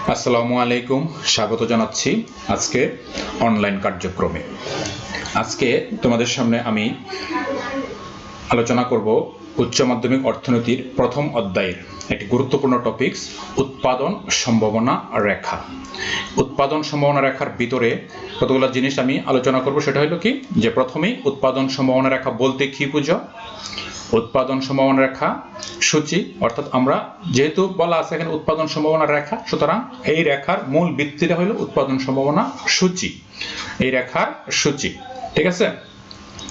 আসসালামু আলাইকুম, স্বাগত জানাচ্ছি আজকে অনলাইন কার্যক্রমে। আজকে তোমাদের সামনে আমি আলোচনা করব উচ্চ মাধ্যমিক অর্থনীতির প্রথম অধ্যায়ের একটি গুরুত্বপূর্ণ টপিকস, উৎপাদন সম্ভাবনা রেখা। উৎপাদন সম্ভাবনা রেখার ভিতরে কতগুলো জিনিস আমি আলোচনা করব। সেটা হলো কি, যে প্রথমেই উৎপাদন সম্ভাবনা রেখা বলতে কি বুঝো। উৎপাদন সম্ভাবনা রেখা সূচি, অর্থাৎ আমরা যেহেতু বলা আছে এখানে উৎপাদন সম্ভাবনা রেখা, সুতরাং এই রেখার মূল ভিত্তিটা হলো উৎপাদন সম্ভাবনা সূচি, এই রেখার সূচি। ঠিক আছে।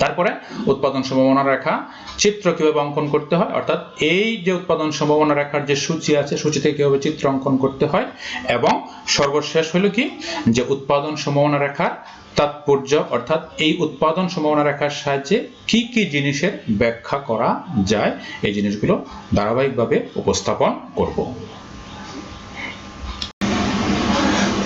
তারপরে উৎপাদন সম্ভাবনা রেখা চিত্র কিভাবে অঙ্কন করতে হয়, অর্থাৎ এই যে উৎপাদন সম্ভাবনা রেখার যে সূচি আছে, সূচিতে কিভাবে চিত্র অঙ্কন করতে হয়, এবং সর্বশেষ হলো কি, যে উৎপাদন সম্ভাবনা রেখার তাৎপর্য, অর্থাৎ এই উৎপাদন সম্ভাবনা রেখার সাহায্যে কি কি জিনিসের ব্যাখ্যা করা যায়, এই জিনিসগুলো ধারাবাহিকভাবে উপস্থাপন করব।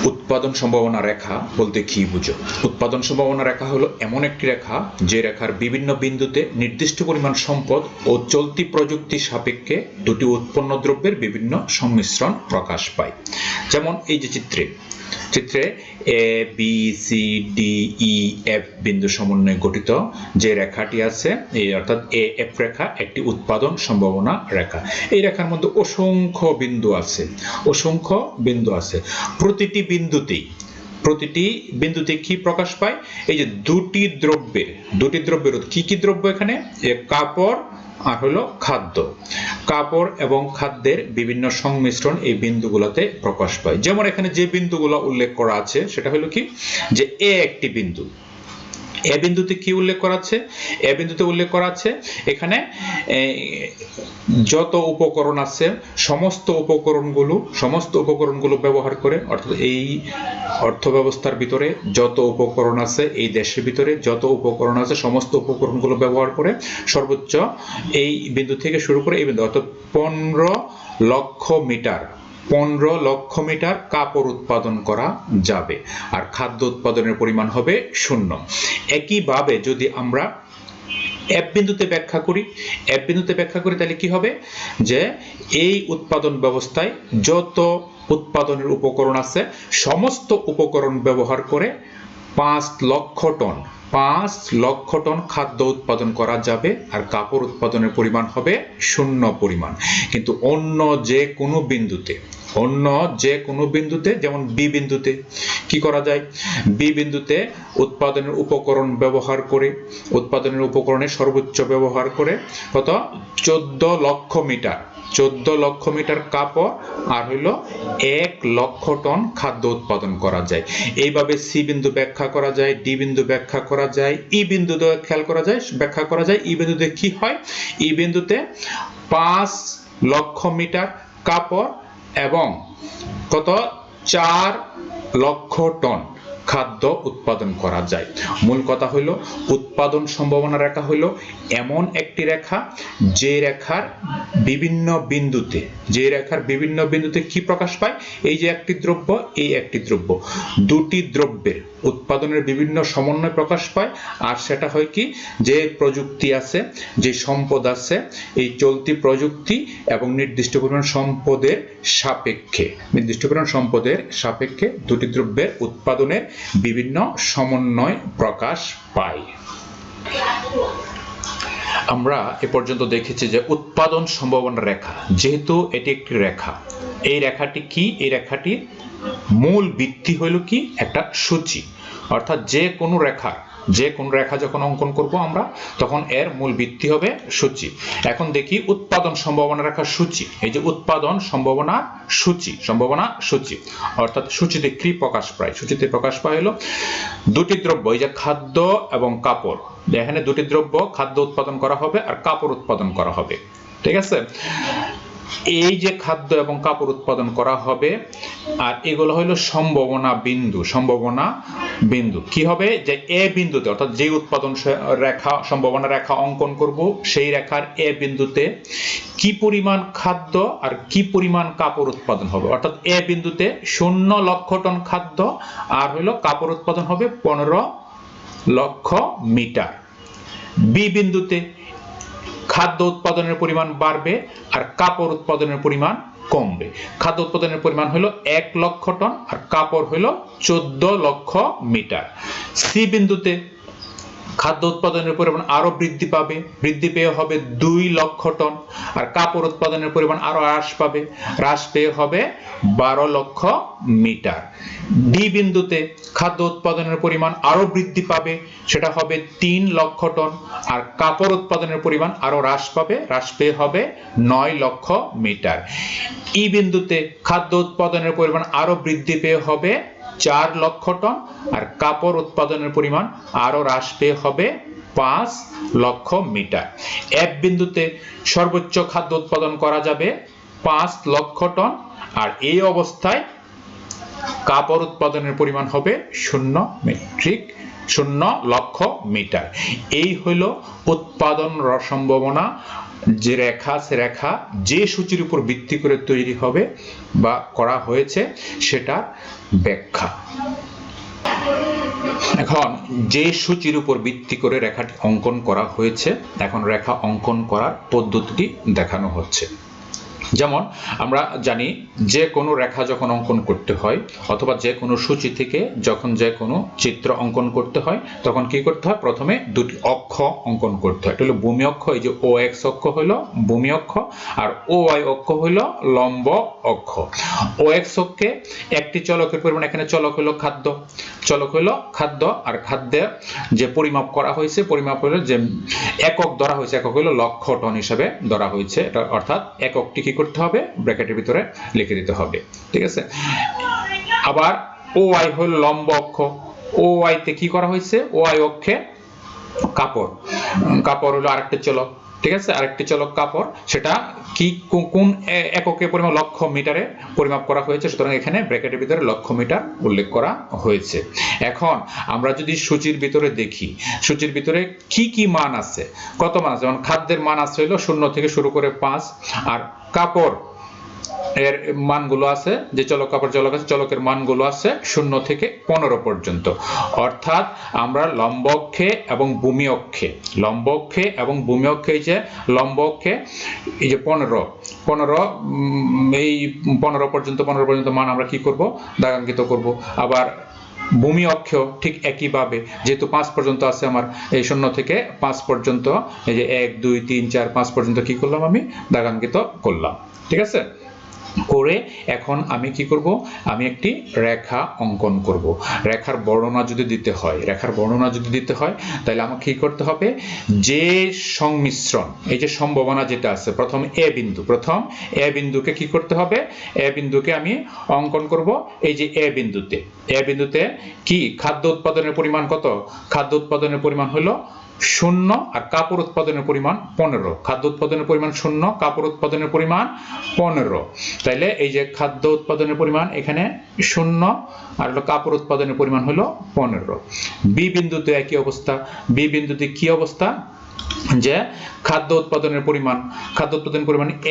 উৎপাদন সম্ভাবনা রেখা বলতে কি বুঝো। উৎপাদন সম্ভাবনা রেখা হলো এমন একটি রেখা যে রেখার বিভিন্ন বিন্দুতে নির্দিষ্ট পরিমাণ সম্পদ ও চলতি প্রযুক্তি সাপেক্ষে দুটি উৎপন্ন দ্রব্যের বিভিন্ন সংমিশ্রণ প্রকাশ পায়। যেমন এই যে চিত্রে A B C D E F বিন্দু সমন্বয়ে গঠিত যে রেখাটি আছে, এই অর্থাৎ এ এফ রেখা একটি উৎপাদন সম্ভাবনা রেখা। এই রেখার মধ্যে অসংখ্য বিন্দু আছে। প্রতিটি বিন্দুতে কি প্রকাশ পায়, এই যে দুটি দ্রব্যের কি কি দ্রব্য, এখানে কাপড় আর হলো খাদ্য। কাপড় এবং খাদ্যের বিভিন্ন সংমিশ্রণ এই বিন্দুগুলোতে প্রকাশ পায়। যেমন এখানে যে বিন্দুগুলো উল্লেখ করা আছে সেটা হলো কি, যে একটি বিন্দু, এ বিন্দুতে কি উল্লেখ করা আছে, উল্লেখ করা আছে এখানে যত উপকরণ আছে সমস্ত উপকরণগুলো ব্যবহার করে, অর্থাৎ এই অর্থ ব্যবস্থার ভিতরে যত উপকরণ আছে, এই দেশের ভিতরে যত উপকরণ আছে সমস্ত উপকরণগুলো ব্যবহার করে সর্বোচ্চ এই বিন্দু থেকে শুরু করে এই বিন্দু, অর্থাৎ 15 লক্ষ মিটার কাপড় উৎপাদন করা যাবে, আর খাদ্য উৎপাদনের পরিমাণ হবে 0। একইভাবে যদি আমরা এফ বিন্দুতে ব্যাখ্যা করি তাহলে কি হবে, যে এই উৎপাদন ব্যবস্থায় যত উৎপাদনের উপকরণ আছে সমস্ত উপকরণ ব্যবহার করে 5 লক্ষ টন খাদ্য উৎপাদন করা যাবে, আর কাপড় উৎপাদনের পরিমাণ হবে 0 পরিমাণ। কিন্তু অন্য যে কোনো বিন্দুতে যেমন বি বিন্দুতে কি করা যায়, বি বিন্দুতে উৎপাদনের উপকরণের সর্বোচ্চ ব্যবহার করে কত 14 লক্ষ মিটার কাপড় আর হইল 1 লক্ষ টন খাদ্য উৎপাদন করা যায়। এইভাবে সি বিন্দু ব্যাখ্যা করা যায়, ডি বিন্দু ব্যাখ্যা করা যায়, ই বিন্দু ব্যাখ্যা করা যায়। ই বিন্দুতে কি হয়, ই বিন্দুতে 5 লক্ষ মিটার কাপড় এবং কত 4 লক্ষ টন খাদ্য উৎপাদন করা যায়। মূল কথা হইল, উৎপাদন সম্ভাবনা রেখা হইল এমন একটি রেখা যে রেখার বিভিন্ন বিন্দুতে কি প্রকাশ পায়, এই যে একটি দ্রব্য দুটি দ্রব্যের উৎপাদনের বিভিন্ন সমন্বয় প্রকাশ পায়। আর সেটা হয় কি, যে প্রযুক্তি আছে, যে সম্পদ আছে, এই চলতি প্রযুক্তি এবং নির্দিষ্ট পরিমাণ সম্পদের সাপেক্ষে দুটি দ্রব্যের উৎপাদনের বিভিন্ন সমন্বয় প্রকাশ পায়। আমরা এ পর্যন্ত দেখেছি যে উৎপাদন সম্ভাবনা রেখা, যেহেতু এটি একটি রেখা, এই রেখাটি কি, এই রেখাটির মূল ভিত্তি হইল কি, একটা সূচি। অর্থাৎ যে কোনো রেখা যখন অঙ্কন করব আমরা, তখন এর মূল ভিত্তি হবে সূচি। এখন দেখি উৎপাদন সম্ভাবনা রেখার সূচি। এই যে উৎপাদন সম্ভাবনা সূচি, অর্থাৎ সূচিতে কি প্রকাশ পায়, হলো দুটি দ্রব্য, এই যে খাদ্য এবং কাপড়। এখানে দুটি দ্রব্য, খাদ্য উৎপাদন করা হবে আর কাপড় উৎপাদন করা হবে। ঠিক আছে। এই যে খাদ্য এবং কাপড় উৎপাদন করা হবে, আর এগুলো হলো সম্ভাবনা বিন্দু। কি হবে, যে এ বিন্দুতে, অর্থাৎ যে উৎপাদন সম্ভাবনা রেখা অঙ্কন করব, সেই রেখার এ বিন্দুতে কি পরিমাণ খাদ্য আর কি পরিমাণ কাপড় উৎপাদন হবে। অর্থাৎ এ বিন্দুতে 0 লক্ষ টন খাদ্য আর হলো কাপড় উৎপাদন হবে 15 লক্ষ মিটার। বি বিন্দুতে খাদ্য উৎপাদনের পরিমাণ বাড়বে আর কাপড় উৎপাদনের পরিমাণ কমবে। খাদ্য উৎপাদনের পরিমাণ হলো 1 লক্ষ টন আর কাপড় হলো 14 লক্ষ মিটার। সি বিন্দুতে খাদ্য উৎপাদনের পরিমাণ আরো বৃদ্ধি পেয়ে হবে 2 লক্ষ টন আর কাপড় উৎপাদনের পরিমাণ আরো হ্রাস পেয়ে হবে 12 লক্ষ মিটার। ডি বিন্দুতে খাদ্য উৎপাদনের পরিমাণ আরো বৃদ্ধি পাবে, সেটা হবে 3 লক্ষ টন আর কাপড় উৎপাদনের পরিমাণ আরো হ্রাস পেয়ে হবে 9 লক্ষ মিটার। ই বিন্দুতে খাদ্য উৎপাদনের পরিমাণ আরো বৃদ্ধি পেয়ে হবে 4 লক্ষ টন আর কাপড় উৎপাদনের পরিমাণ আরো হ্রাস পেয়ে হবে 5 লক্ষ মিটার। এফ বিন্দুতে সর্বোচ্চ খাদ্য উৎপাদন করা যাবে 5 লক্ষ টন আর এই অবস্থায় কাপড় উৎপাদনের পরিমাণ হবে 0 লক্ষ মিটার। এই হলো উৎপাদন সম্ভাবনা যে রেখা যে সূচির উপর ভিত্তি করে তৈরি হবে বা করা হয়েছে সেটা ব্যাখ্যা। এখন যে সূচির উপর ভিত্তি করে রেখাটি অঙ্কন করা হয়েছে, এখন রেখা অঙ্কন করার পদ্ধতিটি দেখানো হচ্ছে। যেমন আমরা জানি যে কোনো রেখা যখন অঙ্কন করতে হয় অথবা যে কোনো সূচি থেকে যখন যে কোনো চিত্র অঙ্কন করতে হয় তখন কি করতে হয়, প্রথমে দুটি অক্ষ অঙ্কন করতে হয়। এটা হলো ভূমি অক্ষ, এই যে ও এক্স অক্ষ হলো ভূমি অক্ষ আর ও ওয়াই অক্ষ হলো লম্ব অক্ষ। ও এক্স অক্ষে একটি চলকের পরিমাণ, এখানে চলক হলো খাদ্য আর খাদ্যের যে পরিমাপ করা হয়েছে, পরিমাপ হলো যে একক ধরা হয়েছে, একক হলো লক্ষ টন হিসাবে ধরা হয়েছে। এটা অর্থাৎ এককটি কি করতে হবে, ব্র্যাকেটের ভিতরে লিখে দিতে হবে, ঠিক আছে। আবার ও ওয়াই হলো লম্ব অক্ষ, ও ওয়াই তে কি করা হয়েছে, ও ওয়াই অক্ষে কাপড় হলো আরেকটি চলক, ঠিক আছে, আরেকটি চলক কাপড়, সেটা কি কোন এককে পরিমাপ, লক্ষ মিটারে পরিমাপ করা হয়েছে, সুতরাং এখানে ব্র্যাকেটের ভিতরে লক্ষ মিটার উল্লেখ করা হয়েছে। এখন আমরা যদি সূচির ভিতরে দেখি, সূচির ভিতরে কি মান আছে, কত মান আছে, যেমন খাদ্যের মান আছে হলো 0 থেকে শুরু করে 5 আর কাপড় এর মানগুলো আছে, যে চলক কাপড় চলক আছে, চলকের মানগুলো আছে 0 থেকে 15 পর্যন্ত। অর্থাৎ আমরা লম্ব অক্ষে এবং ভূমি অক্ষে এই যে লম্ব অক্ষে এই যে 15 এই 15 পর্যন্ত মান আমরা কি করব, দাগাঙ্কিত করব। আবার ভূমি অক্ষেও ঠিক একইভাবে, যেহেতু 5 পর্যন্ত আছে আমার, এই 0 থেকে 5 পর্যন্ত, এই যে 1 2 3 4 5 পর্যন্ত কি করলাম, আমি দাগাঙ্কিত করলাম, ঠিক আছে। করে এখন আমি কি করব, আমি একটি রেখা অঙ্কন করব। রেখার বর্ণনা যদি দিতে হয় তাহলে আমাকে কি করতে হবে, যে সংমিশ্রণ, এই যে সম্ভাবনা যেটা আছে, প্রথম এ বিন্দুকে কি করতে হবে, এ বিন্দুকে আমি অঙ্কন করব। এই যে এ বিন্দুতে কি খাদ্য উৎপাদনের পরিমাণ কত, খাদ্য উৎপাদনের পরিমাণ হলো 0 আর কাপড় উৎপাদনের পরিমাণ 15। খাদ্য উৎপাদনের পরিমাণ 0, কাপড় উৎপাদনের পরিমাণ 15। তাইলে এই যে খাদ্য উৎপাদনের পরিমাণ এখানে 0 আর হলো কাপড় উৎপাদনের পরিমাণ হলো 15। বি বিন্দুতে একই অবস্থা, বি বিন্দুতে কি অবস্থা, যে খাদ্য উৎপাদনের পরিমাণ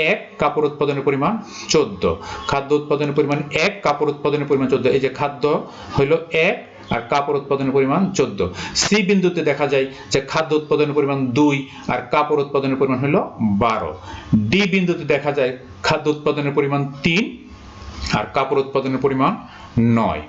1, কাপড় উৎপাদনের পরিমাণ 14। খাদ্য উৎপাদনের পরিমাণ 1, কাপড় উৎপাদনের পরিমাণ 14। এই যে খাদ্য হলো 1 আর কাপড় উৎপাদনের পরিমাণ 14। সি বিন্দুতে দেখা যায় যে খাদ্য উৎপাদনের পরিমাণ 2 আর কাপড় উৎপাদনের পরিমাণ হলো 12। ডি বিন্দুতে দেখা যায় খাদ্য উৎপাদনের পরিমাণ 3 আর কাপড় উৎপাদনের পরিমাণ 9।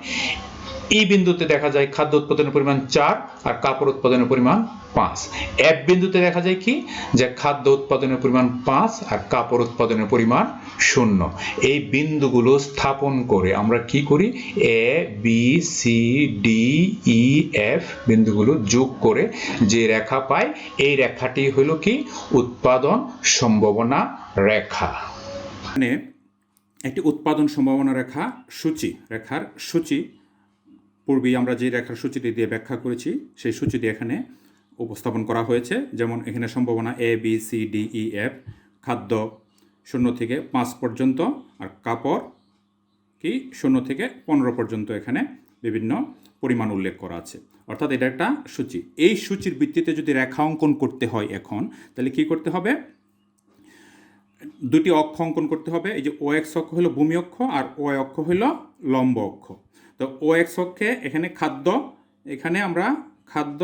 ই বিন্দুতে দেখা যায় খাদ্য উৎপাদনের পরিমাণ 4 আর কাপড় উৎপাদনের পরিমাণ 5। এফ বিন্দুতে দেখা যায় কি, যে খাদ্য উৎপাদনের পরিমাণ 5 আর কাপড় উৎপাদনের পরিমাণ 0। এই বিন্দুগুলো স্থাপন করে আমরা কি করি, A B C D E F বিন্দুগুলো যোগ করে যে রেখা পাই, এই রেখাটি হলো কি উৎপাদন সম্ভাবনা রেখা। মানে একটি উৎপাদন সম্ভাবনা রেখার সূচি পূর্বেই আমরা যে রেখার সূচিটি দিয়ে ব্যাখ্যা করেছি সেই সূচিটি এখানে উপস্থাপন করা হয়েছে। যেমন এখানে সম্ভাবনা A B C D E F, খাদ্য 0 থেকে 5 পর্যন্ত আর কাপড় কি 0 থেকে 15 পর্যন্ত এখানে বিভিন্ন পরিমাণ উল্লেখ করা আছে। অর্থাৎ এটা একটা সূচি। এই সূচির ভিত্তিতে যদি রেখা অঙ্কন করতে হয় এখন, তাহলে কি করতে হবে, দুটি অক্ষ অঙ্কন করতে হবে। এই যে ও এক্স অক্ষ হলো ভূমি অক্ষ আর ও ওয়াই অক্ষ হলো লম্ব অক্ষ। তো ও এক্স অক্ষে এখানে খাদ্য, এখানে আমরা খাদ্য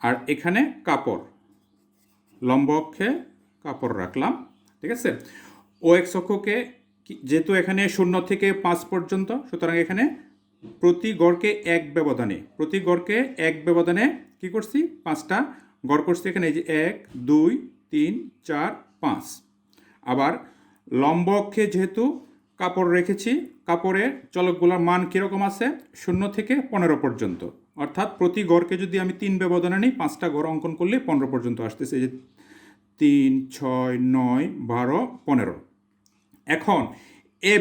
আর এখানে কাপড়, লম্ব অক্ষে কাপড় রাখলাম, ঠিক আছে। ও এক্স অক্ষকে যেহেতু এখানে 0 থেকে 5 পর্যন্ত, সুতরাং এখানে প্রতি গড়কে এক ব্যবধানে কি করছি, 5টা গড় করছি এখানে। এই যে 1 2 3 4 5। আবার লম্ব অক্ষে যেহেতু কাপড় রেখেছি, কাপড়ের চলকগুলোর মান কীরকম আছে, 0 থেকে 15 পর্যন্ত। অর্থাৎ প্রতি গড়কে যদি আমি 3 ব্যবধানে নিই, 5টা গড় অঙ্কন করলে 15 পর্যন্ত আসতেছে। এই যে 3 6 9 12 15। এখন এ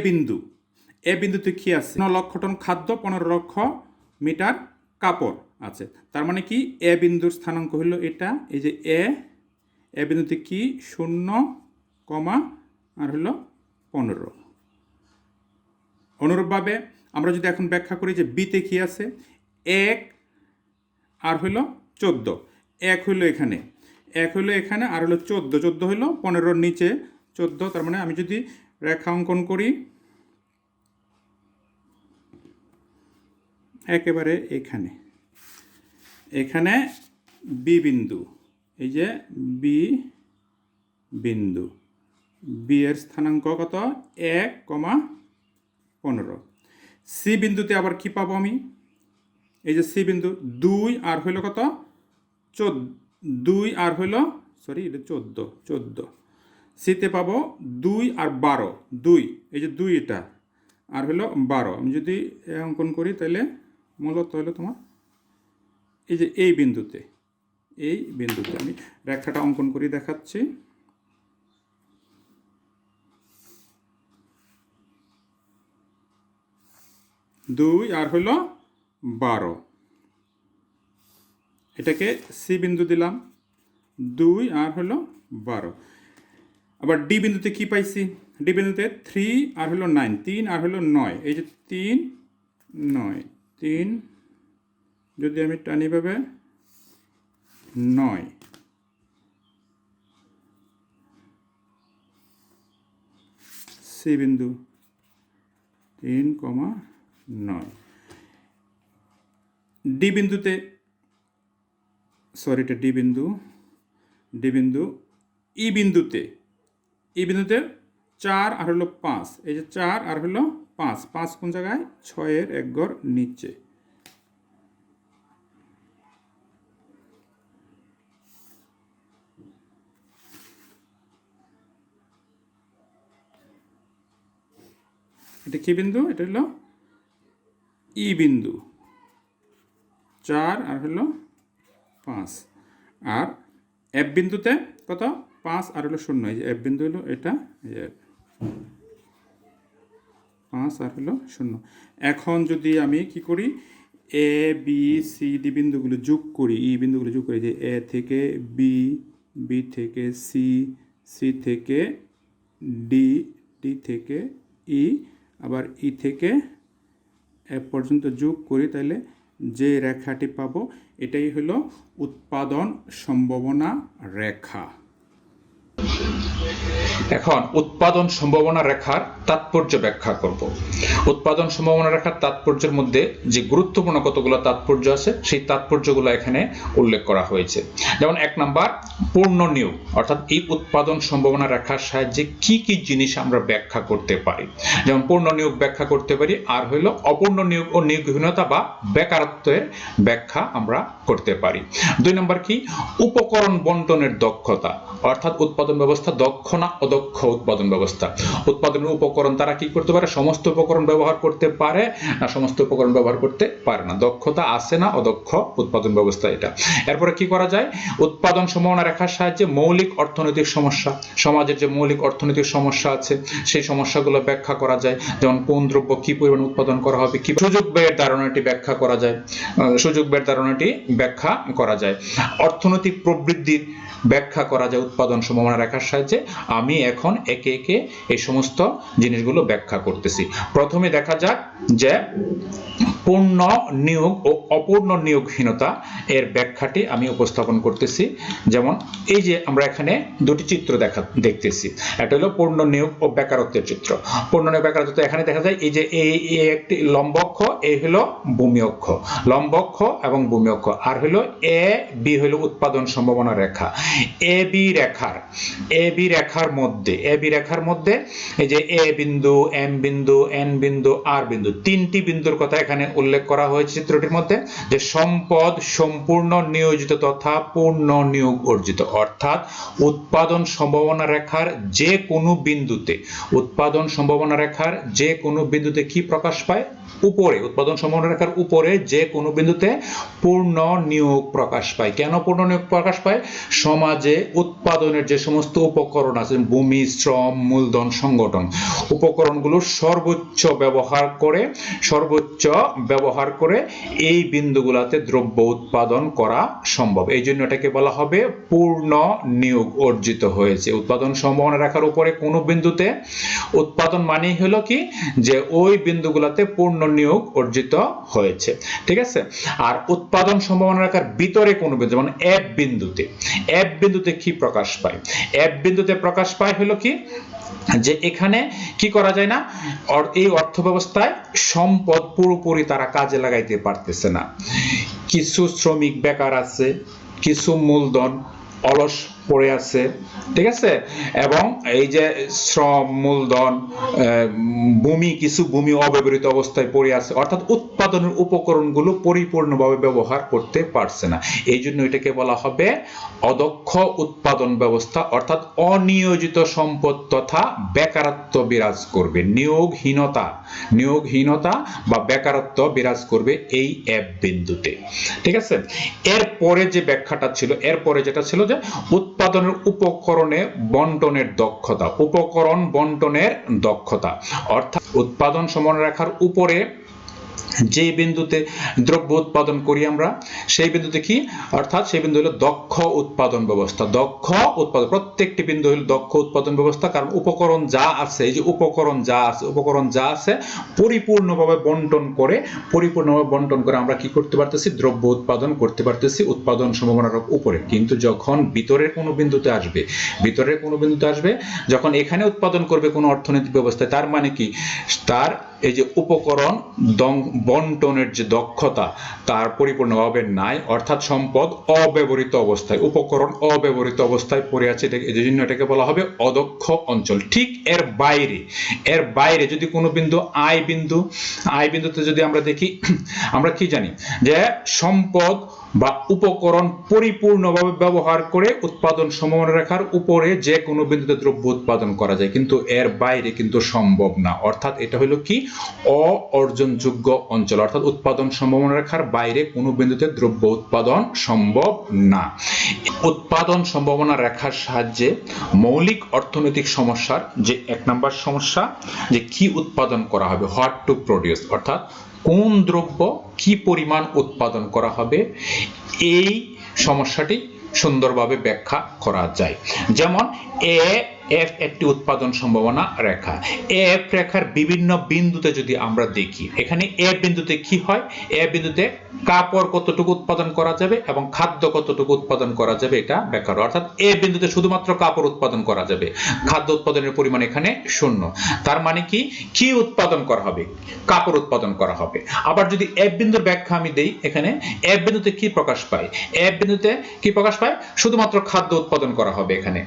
বিন্দুতে কি আছে, 9 লক্ষ টন খাদ্য, 15 লক্ষ মিটার কাপড় আছে। তার মানে কি, এ বিন্দুর স্থানাঙ্ক হইল এটা। এই যে এ বিন্দুতে কি 0, আর হলো 15। অনুরূপভাবে আমরা যদি এখন ব্যাখ্যা করি যে বিতে কি আছে, 1 আর হইল 14। 1 হইল এখানে, আর হলো 14 হইল 15-র নিচে 14। তার মানে আমি যদি রেখা অঙ্কন করি একেবারে এখানে বি বিন্দু, এই যে বি বিন্দু, বি এর স্থানাঙ্ক কত, 1,15। সি বিন্দুতে আবার কি পাবো আমি, এই যে সি বিন্দু 2 আর হইল কত, 2 আর হইল, সরি এটা 14। সিতে পাবো 2 আর 12, 2, এই যে 2 এটা আর হইল 12। আমি যদি অঙ্কন করি তাহলে মূলত হলো তোমার এই যে এই বিন্দুতে আমি রেখাটা অঙ্কন করি, দেখাচ্ছি। দুই আর হইল 12, এটাকে সি বিন্দু দিলাম, 2 আর হলো 12। আবার ডি বিন্দুতে কি পাইছি, ডি বিন্দুতে 3 আর হলো 9, 3 আর হলো 9, এই যে 3 9, 3 যদি আমি টানি ভাবে 9, সি বিন্দু 3,9। ডি বিন্দুতে, সরি এটা ডি বিন্দু, ই বিন্দুতে 4 আর হলো 5, এই যে 4 আর হলো 5, 5 কোন জায়গায়, 6-এর 1 ঘর নিচে। এটা কি বিন্দু, এটা হলো ই বিন্দু, 4 আর হলো 5। আর এফ বিন্দুতে কত, 5 আর হলো 0, এই যে এফ বিন্দু হলো এটা, 5 আর হলো 0। এখন যদি আমি কি করি, এ বি সি ডি বিন্দুগুলো যোগ করি, ই বিন্দুগুলো যোগ করি, যে এ থেকে বি, বি থেকে সি, সি থেকে ডি, ডি থেকে ই, আবার ই থেকে এফ পর্যন্ত যোগ করি, তাহলে যে রেখাটি পাবো এটাই হলো উৎপাদন সম্ভাবনা রেখা। এখন উৎপাদন সম্ভাবনা রেখার তাৎপর্য ব্যাখ্যা করব। উৎপাদন সম্ভাবনা রেখার তাৎপর্যের মধ্যে যে গুরুত্বপূর্ণ কতগুলো তাৎপর্য আছে, সেই তাৎপর্যগুলো এখানে উল্লেখ করা হয়েছে। যেমন 1 নাম্বার, পূর্ণ নিয়োগ, অর্থাৎ এই উৎপাদন সম্ভাবনা রেখার সাহায্যে কি কি জিনিস আমরা ব্যাখ্যা করতে পারি। যেমন পূর্ণ নিয়োগ ব্যাখ্যা করতে পারি, আর হইল অপূর্ণ নিয়োগ ও নিয়োগহীনতা বা বেকারত্বের ব্যাখ্যা আমরা করতে পারি। 2 নাম্বার কি, উপকরণ বন্টনের দক্ষতা, অর্থাৎ উৎপাদন ব্যবস্থা দক্ষ না অদক্ষ উৎপাদন ব্যবস্থা। উৎপাদনের উপকরণ তারা কি করতে পারে, সমস্ত উপকরণ ব্যবহার করতে পারে না সমস্ত উপকরণ ব্যবহার করতে পারে না, দক্ষতা আছে না অদক্ষ উৎপাদন ব্যবস্থা এটা। এরপরে কি করা যায়, উৎপাদন সম্ভাবনা রেখার সাহায্যে মৌলিক অর্থনৈতিক সমস্যা, সমাজের যে মৌলিক অর্থনৈতিক সমস্যা আছে সেই সমস্যাগুলো ব্যাখ্যা করা যায়। যেমন কোন দ্রব্য কি পরিমাণ উৎপাদন করা হবে, কি সুযোগ ব্যয়ের ধারণাটি ব্যাখ্যা করা যায়, অর্থনৈতিক প্রবৃদ্ধির ব্যাখ্যা করা যায় উৎপাদন সম্ভাবনা রেখার সাহায্যে। আমি এখন একে একে এই সমস্ত জিনিসগুলো ব্যাখ্যা করতেছি। প্রথমে দেখা যাক যে পূর্ণ নিয়োগ ও অপূর্ণ নিয়োগহীনতা এর ব্যাখ্যাটি আমি উপস্থাপন করতেছি। যেমন এই যে আমরা এখানে দুটি চিত্র দেখতেছি, একটা হলো পূর্ণ নিয়োগ ও বেকারত্বের চিত্র। পূর্ণ নিয়োগ বেকারত্ব এখানে দেখা যায় এই যে এই একটি লম্ব অক্ষ, এই হলো ভূমি অক্ষ, লম্ব অক্ষ এবং ভূমি অক্ষ, আর হলো এ বি হলো উৎপাদন সম্ভাবনা রেখা। এ বি রেখার মধ্যে এই যে এ বিন্দু, এম বিন্দু, এন বিন্দু, আর বিন্দু, তিনটি বিন্দুর কথা এখানে উল্লেখ করা হয়েছে চিত্রটির মধ্যে, যে সম্পদ সম্পূর্ণ নিয়োজিত তথা পূর্ণ নিয়োগ অর্জিত, অর্থাৎ উৎপাদন সম্ভাবনা রেখার যে কোনো বিন্দুতে কি প্রকাশ পায়? উপরে, উৎপাদন সম্ভাবনা রেখার উপরে যে কোনো বিন্দুতে পূর্ণ নিয়োগ প্রকাশ পায়। কেন পূর্ণ নিয়োগ প্রকাশ পায়? সমাজে উৎপাদনের যে সমস্ত উপকরণ আছে, ভূমি, শ্রম, মূলধন, সংগঠন, উপকরণগুলো সর্বোচ্চ ব্যবহার করে এই বিন্দুগুলোতে দ্রব্য উৎপাদন করা সম্ভব। এই জন্য এটাকে বলা হবে পূর্ণ নিয়োগ অর্জিত হয়েছে। উৎপাদন সম্ভাবনা রেখার উপরে কোনো বিন্দুতে উৎপাদন মানেই হলো কি, যে ওই বিন্দুগুলোতে পূর্ণ নিয়োগ অর্জিত হয়েছে। ঠিক আছে? আর উৎপাদন সম্ভাবনা রেখার ভিতরে কোনো বিন্দু, যেমন এফ বিন্দুতে কি প্রকাশ পায়? এফ বিন্দুতে প্রকাশ পায় হলো কি, যে এখানে কি করা যায় না, এই অর্থ ব্যবস্থায় সম্পদ পুরোপুরি তারা কাজে লাগাইতে পারতেছে না। কিছু শ্রমিক বেকার আছে, কিছু মূলধন অলস পড়ে আছে। ঠিক আছে? এবং এই যে শ্রম, মূলধন, কিছু ভূমি অব্যবহৃত অবস্থায় পড়ে আছে, অর্থাৎ উৎপাদনের উপকরণগুলো পরিপূর্ণভাবে ব্যবহার করতে পারছে না। এই জন্য এটাকে বলা হবে অদক্ষ উৎপাদন ব্যবস্থা, অর্থাৎ অনিয়োজিত সম্পদ তথা বেকারত্ব বিরাজ করবে, নিয়োগহীনতা বা বেকারত্ব বিরাজ করবে এই এফ বিন্দুতে। ঠিক আছে? এরপরে যে ব্যাখ্যাটা ছিল, যেটা ছিল যে উৎপাদনের উপকরণ বন্টনের দক্ষতা, অর্থাৎ উৎপাদন সম্ভাবনা রেখার উপরে যে বিন্দুতে দ্রব্য উৎপাদন করি আমরা, সেই বিন্দুতে কি, অর্থাৎ সেই বিন্দু হলো দক্ষ উৎপাদন ব্যবস্থা। প্রত্যেকটি বিন্দু হলো দক্ষ উৎপাদন ব্যবস্থা, কারণ উপকরণ যা আছে, এই যে উপকরণ যা আছে পরিপূর্ণভাবে বন্টন করে আমরা কি করতে পারতেছি? দ্রব্য উৎপাদন করতে পারতেছি উৎপাদন সম্ভাবনার উপরে। কিন্তু যখন ভিতরের কোনো বিন্দুতে আসবে, যখন এখানে উৎপাদন করবে কোনো অর্থনৈতিক ব্যবস্থায়, তার মানে কি, তার এই যে উপকরণ বন্টনের যে দক্ষতা তার পরিপূর্ণভাবে নাই, অর্থাৎ সম্পদ অব্যবহৃত অবস্থায়, উপকরণ অব্যবহৃত অবস্থায় পড়ে আছে। এই জন্য এটাকে বলা হবে অদক্ষ অঞ্চল। ঠিক এর বাইরে যদি কোনো বিন্দু আই বিন্দুতে যদি আমরা দেখি, আমরা কি জানি যে সম্পদ বা উপকরণ পরিপূর্ণভাবে ব্যবহার করে উৎপাদন সম্ভাবনা রেখার উপরে যে কোনো বিন্দুতে দ্রব্য উৎপাদন করা যায়, কিন্তু এর বাইরে কিন্তু সম্ভব না। অর্থাৎ এটা হলো কি, অর্জনযোগ্য অঞ্চল, অর্থাৎ উৎপাদন সম্ভাবনা রেখার বাইরে কোনো বিন্দুতে দ্রব্য উৎপাদন সম্ভব না। উৎপাদন সম্ভাবনা রেখার সাহায্যে মৌলিক অর্থনৈতিক সমস্যার যে 1 নম্বর সমস্যা, যে কি উৎপাদন করা হবে, হোয়াট টু প্রডিউস, অর্থাৎ কোন দ্রব্য কি পরিমাণ উৎপাদন করা হবে, এই সমস্যাটি সুন্দরভাবে ব্যাখ্যা করা যায়। যেমন এফ একটি উৎপাদন সম্ভাবনা রেখা। এফ রেখার বিভিন্ন বিন্দুতে যদি আমরা দেখি, এখানে এ বিন্দুতে কি হয়, এ বিন্দুতে কাপড় কতটুকু উৎপাদন করা যাবে এবং খাদ্য কতটুকু উৎপাদন করা যাবে, এটা ব্যাখ্যা, অর্থাৎ এ বিন্দুতে শুধুমাত্র কাপড় উৎপাদন করা যাবে, খাদ্য উৎপাদনের পরিমাণ এখানে 0। তার মানে কি উৎপাদন করা হবে? কাপড় উৎপাদন করা হবে। আবার যদি এফ বিন্দুর ব্যাখ্যা আমি দেই, এখানে এফ বিন্দুতে কি প্রকাশ পায়? এফ বিন্দুতে কি প্রকাশ পায়? শুধুমাত্র খাদ্য উৎপাদন করা হবে, এখানে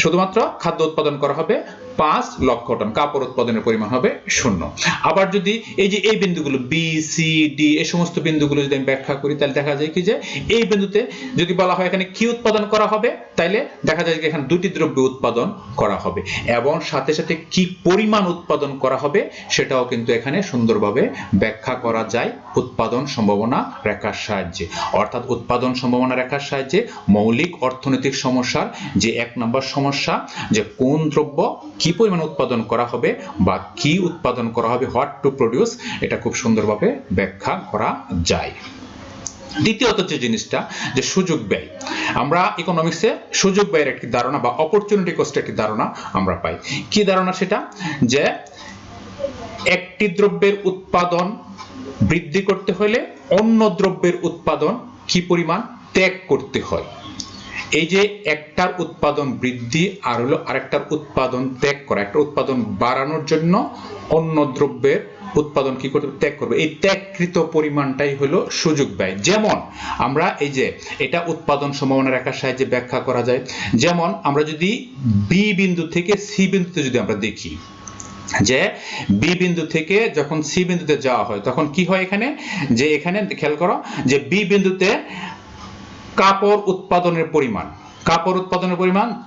শুধুমাত্র খাদ্য উৎপাদন করা হবে 5 লক্ষ টন, কাপড় উৎপাদনের পরিমাণ হবে 0। আবার যদি এই যে এই বিন্দুগুলো বি, সি, ডি, এই সমস্ত বিন্দুগুলো যদি আমি ব্যাখ্যা করি, তাহলে দেখা যায় কি, যে এই বিন্দুতে যদি বলা হয় এখানে কি উৎপাদন করা হবে, তাইলে দেখা যায় যে এখানে দুটি দ্রব্য উৎপাদন করা হবে, এবং সাথে সাথে কি পরিমাণ উৎপাদন করা হবে সেটাও কিন্তু এখানে সুন্দরভাবে ব্যাখ্যা করা যায় উৎপাদন সম্ভাবনা রেখার সাহায্যে। অর্থাৎ উৎপাদন সম্ভাবনা রেখার সাহায্যে মৌলিক অর্থনৈতিক সমস্যার যে 1 নম্বর সমস্যা, যে কোন দ্রব্য কি পরিমাণ উৎপাদন করা হবে বা কি উৎপাদন করা হবে, হোয়াট টু প্রডিউস, এটা খুব সুন্দরভাবে ব্যাখ্যা করা যায়। দ্বিতীয়ত যে জিনিসটা, যে সুযোগ ব্যয়, আমরা ইকোনমিক্সে সুযোগ ব্যয়ের একটি ধারণা বা অপরচুনিটি কস্টের একটি ধারণা আমরা পাই। কি ধারণা সেটা? যে একটি দ্রব্যের উৎপাদন বৃদ্ধি করতে হলে অন্য দ্রব্যের উৎপাদন কি পরিমাণ ত্যাগ করতে হয়। এই যে একটার উৎপাদন বৃদ্ধি আর হলো আরেকটার উৎপাদন ত্যাগ করা, একটা উৎপাদন বাড়ানোর জন্য অন্য দ্রব্যের উৎপাদন কি করতে ত্যাগ করবে, এই ত্যাগকৃত পরিমাণটাই হলো সুযোগ ব্যয়। যেমন আমরা এই যে এটা উৎপাদন সম্ভাবনা রেখার সাহায্যে ব্যাখ্যা করা যায়। যেমন আমরা যদি বি বিন্দু থেকে সি বিন্দুতে যদি আমরা দেখি যে বি বিন্দু থেকে যখন সি বিন্দুতে যাওয়া হয় তখন কি হয়, এখানে যে এখানে খেয়াল করো যে বি বিন্দুতে কাপড় উৎপাদনের পরিমাণ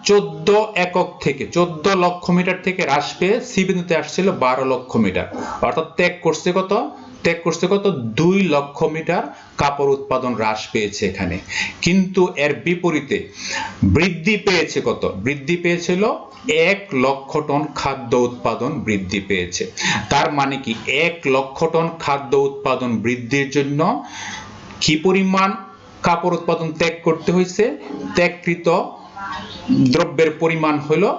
14 একক থেকে 14 লক্ষ মিটার থেকে হ্রাস পেয়ে সি বিন্দুতে আসছিল 12 লক্ষ মিটার, অর্থাৎ ত্যাগ করছে কত 2 লক্ষ মিটার কাপড় উৎপাদন হ্রাস পেয়েছে এখানে। কিন্তু এর বিপরীতে বৃদ্ধি পেয়েছে কত, বৃদ্ধি পেয়েছিল 1 লক্ষ টন খাদ্য উৎপাদন বৃদ্ধি পেয়েছে। তার মানে কি 1 লক্ষ টন খাদ্য উৎপাদন বৃদ্ধির জন্য কি পরিমাণ কাপড় উৎপাদন ত্যাগ করতে হয়েছে, ত্যাগকৃত দ্রব্যের পরিমাণ হলো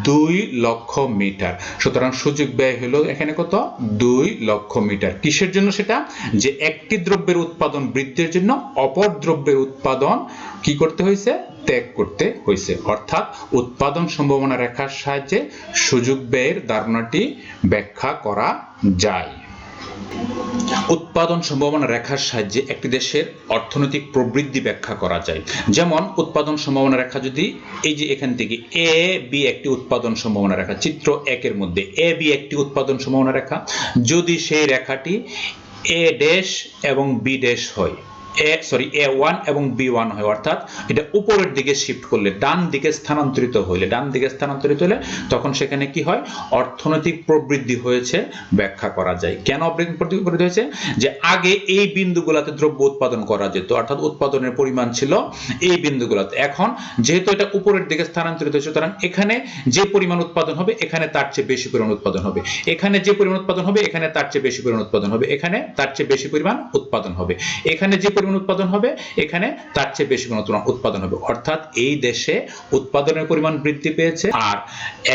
2 লক্ষ মিটার। সুতরাং সুযোগ ব্যয় হলো এখানে কত 2 লক্ষ মিটার। কিসের জন্য সেটা, যে একটি দ্রব্যের উৎপাদন বৃদ্ধির জন্য অপর দ্রব্যের উৎপাদন কি করতে হয়েছে, ত্যাগ করতে হয়েছে। অর্থাৎ উৎপাদন সম্ভাবনা রেখার সাহায্যে সুযোগ ব্যয়ের ধারণাটি ব্যাখ্যা করা যায়। উৎপাদন সম্ভাবনা রেখার সাহায্যে একটি দেশের অর্থনৈতিক প্রবৃদ্ধি ব্যাখ্যা করা যায়। যেমন উৎপাদন সম্ভাবনা রেখা যদি এই যে এখান থেকে এ বি একটি উৎপাদন সম্ভাবনা রেখা, চিত্র 1 এর মধ্যে এ বি একটি উৎপাদন সম্ভাবনা রেখা, যদি সেই রেখাটি এ ড্যাশ এবং বি ড্যাশ হয়, A1 এবং B1 হয়, অর্থাৎ এটা উপরের দিকে শিফট করলে ডান দিকে স্থানান্তরিত হলে তখন সেখানে কি হয়, অর্থনৈতিক প্রবৃদ্ধি হয়েছে ব্যাখ্যা করা যায়। কেন প্রবৃদ্ধি হয়েছে, যে আগে এই বিন্দুগুলোতে দ্রব্য উৎপাদন করা যেত, অর্থাৎ উৎপাদনের পরিমাণ ছিল এই বিন্দুগুলোতে, এখন যেহেতু এটা উপরের দিকে স্থানান্তরিত হয়েছে সুতরাং এখানে যে পরিমাণ উৎপাদন হবে এখানে তার চেয়ে বেশি পরিমাণ উৎপাদন হবে, এখানে যে পরিমাণ উৎপাদন হবে এখানে তার চেয়ে বেশি পরিমাণ উৎপাদন হবে, এখানে তার চেয়ে বেশি পরিমাণ উৎপাদন হবে, এখানে যে পরিমাণ উৎপাদন হবে এখানে তার চেয়ে বেশি পরিমাণ উৎপাদন হবে। অর্থাৎ এই দেশে উৎপাদনের পরিমাণ বৃদ্ধি পেয়েছে। আর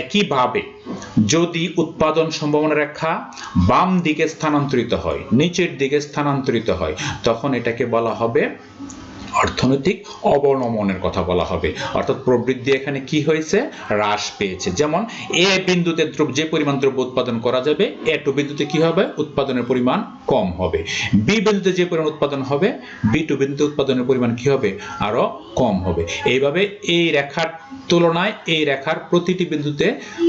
একইভাবে যদি উৎপাদন সম্ভাবনা রেখা বাম দিকে স্থানান্তরিত হয়, নিচের দিকে স্থানান্তরিত হয়, তখন এটাকে বলা হবে অর্থনৈতিক অবনমনের কথা বলা হবে। অর্থাৎ প্রবৃদ্ধি এখানে কি হয়েছে, হ্রাস পেয়েছে। যেমন এ বিন্দুতে যে পরিমাণ দ্রব্য উৎপাদন করা যাবে A2 বিন্দুতে কি হবে, উৎপাদনের পরিমাণ কম হবে। বি বিন্দুতে যে পরিমাণ উৎপাদন হবে B2 বিন্দুতে উৎপাদনের পরিমাণ কি হবে, আরো কম হবে। এইভাবে এই রেখার তুলনায় এই রেখার প্রতিটি বিন্দুতে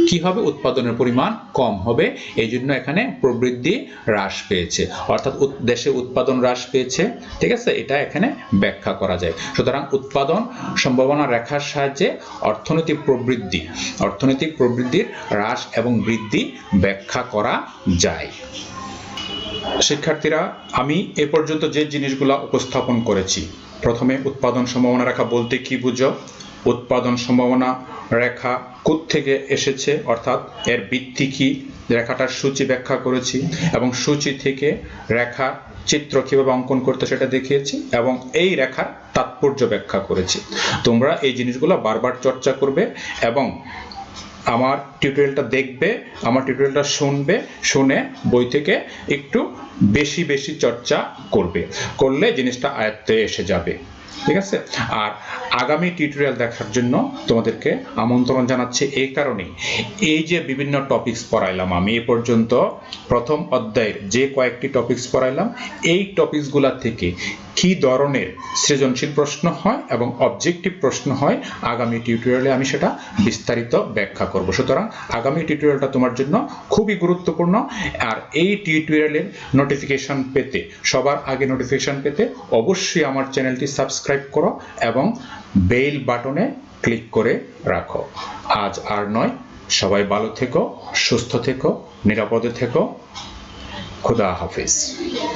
কি হবে, উৎপাদনের পরিমাণ কম হবে, এই জন্য এখানে প্রবৃদ্ধি হ্রাস পেয়েছে, অর্থাৎ দেশে উৎপাদন হ্রাস পেয়েছে। ঠিক আছে, এটা এখানে ব্যাখ্যা করা যায়। সুতরাং উৎপাদন সম্ভাবনা রেখার সাহায্যে অর্থনৈতিক প্রবৃদ্ধির হ্রাস এবং বৃদ্ধি ব্যাখ্যা করা যায়। শিক্ষার্থীরা, আমি এ পর্যন্ত যে জিনিসগুলো উপস্থাপন করেছি, প্রথমে উৎপাদন সম্ভাবনা রেখা বলতে কি বুঝো, উৎপাদন সম্ভাবনা রেখা কোত্থেকে এসেছে, অর্থাৎ এর ভিত্তি কি, রেখাটার সূচি ব্যাখ্যা করেছি এবং সূচি থেকে রেখা চিত্র কিভাবে অঙ্কন করতে সেটা দেখিয়েছি এবং এই রেখার তাৎপর্য ব্যাখ্যা করেছি। তোমরা এই জিনিসগুলো বারবার চর্চা করবে এবং আমার টিউটোরিয়ালটা দেখবে, আমার টিউটোরিয়ালটা শুনে বই থেকে একটু বেশি চর্চা করলে জিনিসটা আয়ত্তে এসে যাবে। ঠিক আছে, আর আগামী টিউটোরিয়াল দেখার জন্য তোমাদেরকে আমন্ত্রণ জানাচ্ছি এই কারণেই, এই যে বিভিন্ন টপিকস পড়াইলাম আমি এ পর্যন্ত, প্রথম অধ্যায়ের যে কয়েকটি টপিকস পড়াইলাম, এই টপিকসগুলা থেকে কি ধরনের সৃজনশীল প্রশ্ন হয় এবং অবজেক্টিভ প্রশ্ন হয় আগামী টিউটোরিয়ালে আমি সেটা বিস্তারিত ব্যাখ্যা করব। সুতরাং আগামী টিউটোরিয়ালটা তোমার জন্য খুবই গুরুত্বপূর্ণ। আর এই টিউটোরিয়ালের নোটিফিকেশন পেতে, সবার আগে নোটিফিকেশন পেতে অবশ্যই আমার চ্যানেলটি সাবস্ক্রাইব করো এবং বেল বাটনে ক্লিক করে রাখো। আজ আর নয়, সবাই ভালো থেকো, সুস্থ থেকো, নিরাপদে থেকো। খুদা হাফেজ।